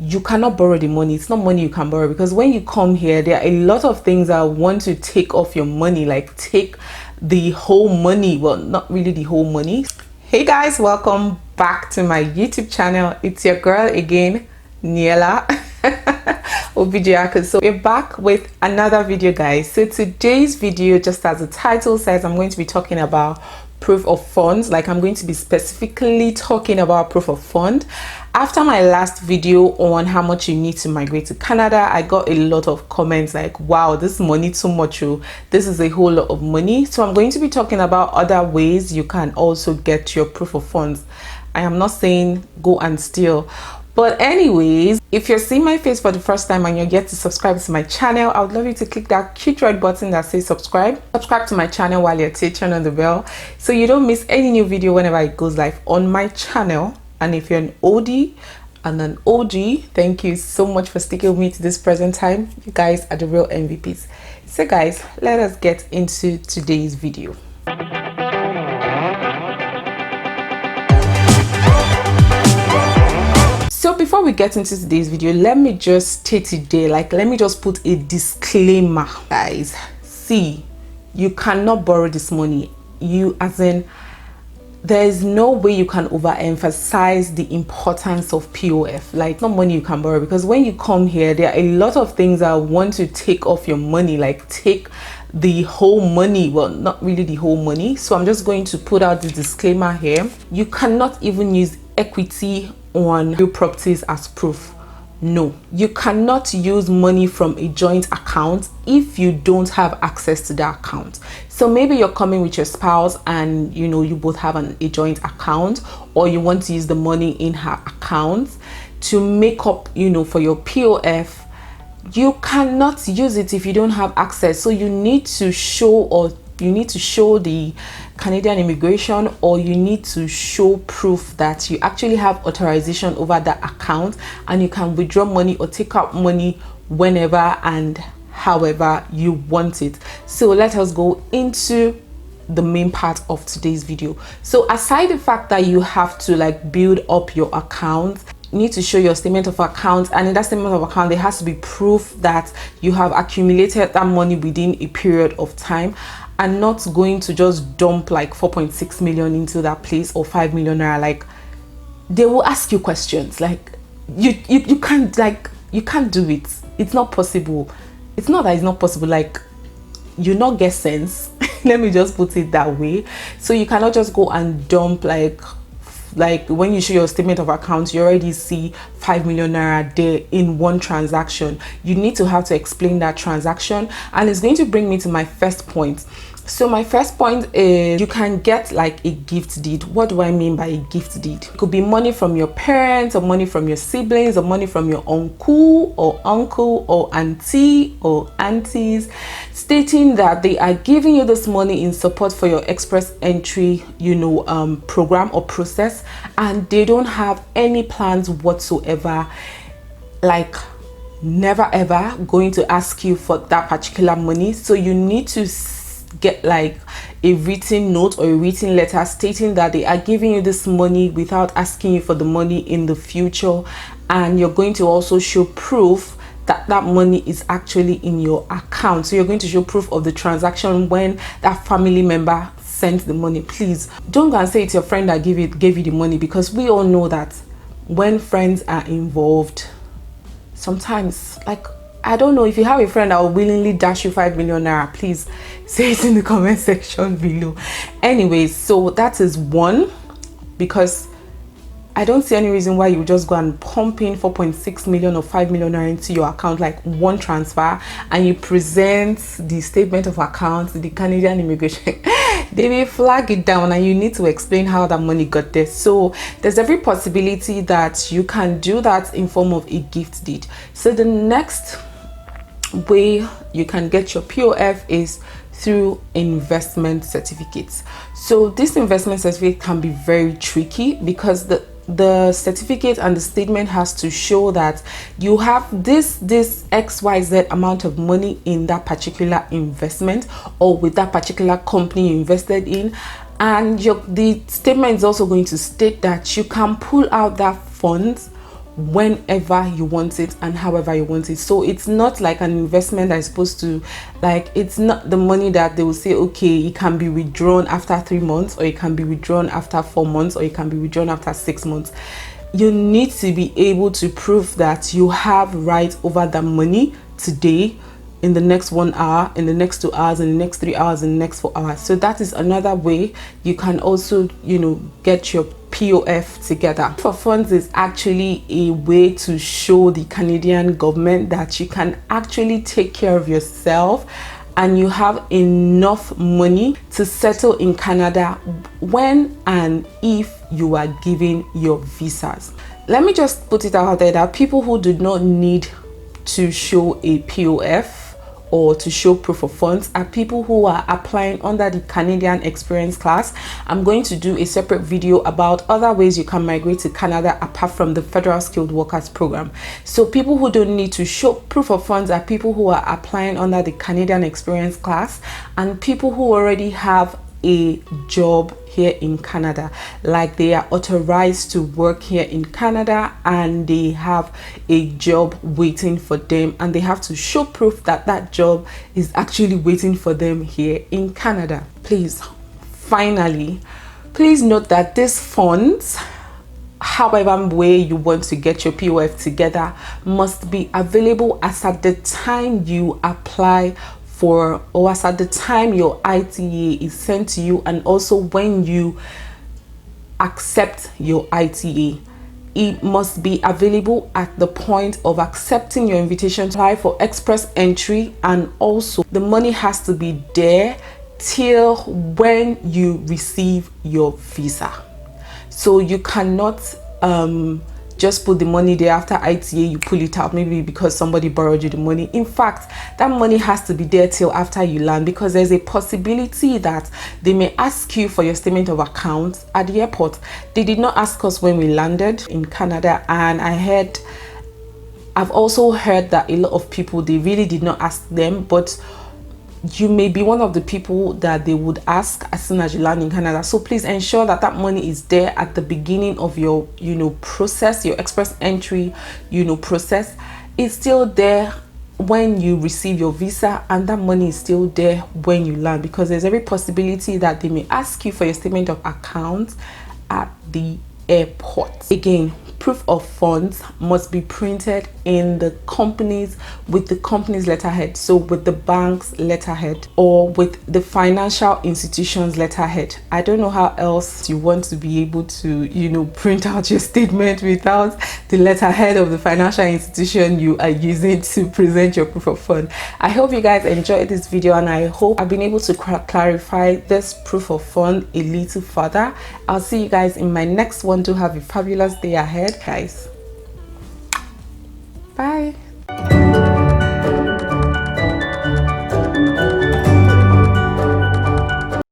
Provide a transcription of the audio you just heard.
you cannot borrow the money. It's not money you can borrow, because when you come here, there are a lot of things that want to take off your money, like take the whole money. Well, not really the whole money. Hey guys, welcome back to my YouTube channel. It's your girl again, Niella Obijiaku. So we're back with another video, guys. So today's video, just as the title says, I'm going to be talking about proof of funds. Like, I'm going to be specifically talking about proof of fund. After my last video on how much you need to migrate to Canada, I got a lot of comments like, wow, this money too much. Oh, this is a whole lot of money. So I'm going to be talking about other ways you can also get your proof of funds. I am not saying go and steal, but anyways, if you're seeing my face for the first time and you're yet to subscribe to my channel, I would love you to click that cute red button that says subscribe. Subscribe to my channel while you're here, turn on the bell so you don't miss any new video whenever it goes live on my channel. And if you're an OD and an OG, thank you so much for sticking with me to this present time. You guys are the real MVPs. So guys, let us get into today's video. So before we get into today's video, let me just state today, like, let me just put a disclaimer, guys. See, you cannot borrow this money. You, as in, there is no way you can overemphasize the importance of POF. Like, not money you can borrow, because when you come here, there are a lot of things that want to take off your money, like take the whole money. Well, not really the whole money. So I'm just going to put out the disclaimer here. You cannot even use equity on real properties as proof. No, you cannot use money from a joint account if you don't have access to that account. So maybe you're coming with your spouse and you both have a joint account, or you want to use the money in her account to make up for your POF. You cannot use it if you don't have access. So you need to show, or you need to show the Canadian immigration, or you need to show proof that you actually have authorization over that account and you can withdraw money or take out money whenever and however you want it. So let us go into the main part of today's video. So aside the fact that you have to like build up your account, you need to show your statement of account, and in that statement of account there has to be proof that you have accumulated that money within a period of time, and not going to just dump like 4.6 million into that place, or 5 million naira. Like, they will ask you questions like you can't, like, you can't do it. It's not possible. It's not that it's not possible, like, you not get sense. Let me just put it that way. So you cannot just go and dump like when you show your statement of account, you already see 5 million naira there in one transaction. You need to have to explain that transaction, and it's going to bring me to my first point. So my first point is you can get like a gift deed. What do I mean by a gift deed? It could be money from your parents, or money from your siblings, or money from your uncle or auntie or aunties, stating that they are giving you this money in support for your express entry program or process, and they don't have any plans whatsoever, like never ever going to ask you for that particular money. So you need to get like a written note or a written letter stating that they are giving you this money without asking you for the money in the future, and you're going to also show proof that that money is actually in your account. So you're going to show proof of the transaction when that family member sent the money. Please don't go and say it's your friend that gave you the money, because we all know that when friends are involved, sometimes, like, I don't know, if you have a friend that will willingly dash you 5 million naira, please say it in the comment section below. Anyways, so that is one, because I don't see any reason why you would just go and pump in 4.6 million or 5 million naira into your account, like one transfer, and you present the statement of account to the Canadian immigration. They may flag it down, and you need to explain how that money got there. So there's every possibility that you can do that in form of a gift deed. So the next way you can get your POF is through investment certificates. So this investment certificate can be very tricky, because the certificate and the statement has to show that you have this XYZ amount of money in that particular investment, or with that particular company you invested in, and the statement is also going to state that you can pull out that funds whenever you want it and however you want it. So it's not like an investment that is supposed to, like, it's not the money that they will say, okay, it can be withdrawn after 3 months, or it can be withdrawn after 4 months, or it can be withdrawn after 6 months. You need to be able to prove that you have right over the money today, in the next 1 hour, in the next 2 hours, in the next 3 hours, in the next 4 hours. So that is another way you can also, get your POF together. For funds is actually a way to show the Canadian government that you can actually take care of yourself and you have enough money to settle in Canada when and if you are given your visas. Let me just put it out there that people who do not need to show a POF or to show proof of funds are people who are applying under the Canadian Experience class. I'm going to do a separate video about other ways you can migrate to Canada apart from the Federal Skilled Workers Program. So people who don't need to show proof of funds are people who are applying under the Canadian Experience class, and people who already have a job here in Canada, like they are authorized to work here in Canada and they have a job waiting for them, and they have to show proof that that job is actually waiting for them here in Canada. Finally, please note that these funds, however way you want to get your POF together, must be available as at the time you apply for, or as at the time your ITA is sent to you, and also when you accept your ITA. It must be available at the point of accepting your invitation to apply for express entry, and also the money has to be there till when you receive your visa. So you cannot just put the money there after ITA, you pull it out, maybe because somebody borrowed you the money. In fact, that money has to be there till after you land, because there's a possibility that they may ask you for your statement of account at the airport. They did not ask us when we landed in Canada, and I've also heard that a lot of people, they really did not ask them, but you may be one of the people that they would ask as soon as you land in Canada. So please ensure that that money is there at the beginning of your process, your express entry process. It's still there when you receive your visa, and that money is still there when you land, because there's every possibility that they may ask you for your statement of account at the airport. Again, proof of funds must be printed in the companies, with the company's letterhead, so with the bank's letterhead or with the financial institution's letterhead. I don't know how else you want to be able to print out your statement without the letterhead of the financial institution you are using to present your proof of fund. I hope you guys enjoyed this video, and I hope I've been able to clarify this proof of fund a little further. I'll see you guys in my next one. Do have a fabulous day ahead, guys.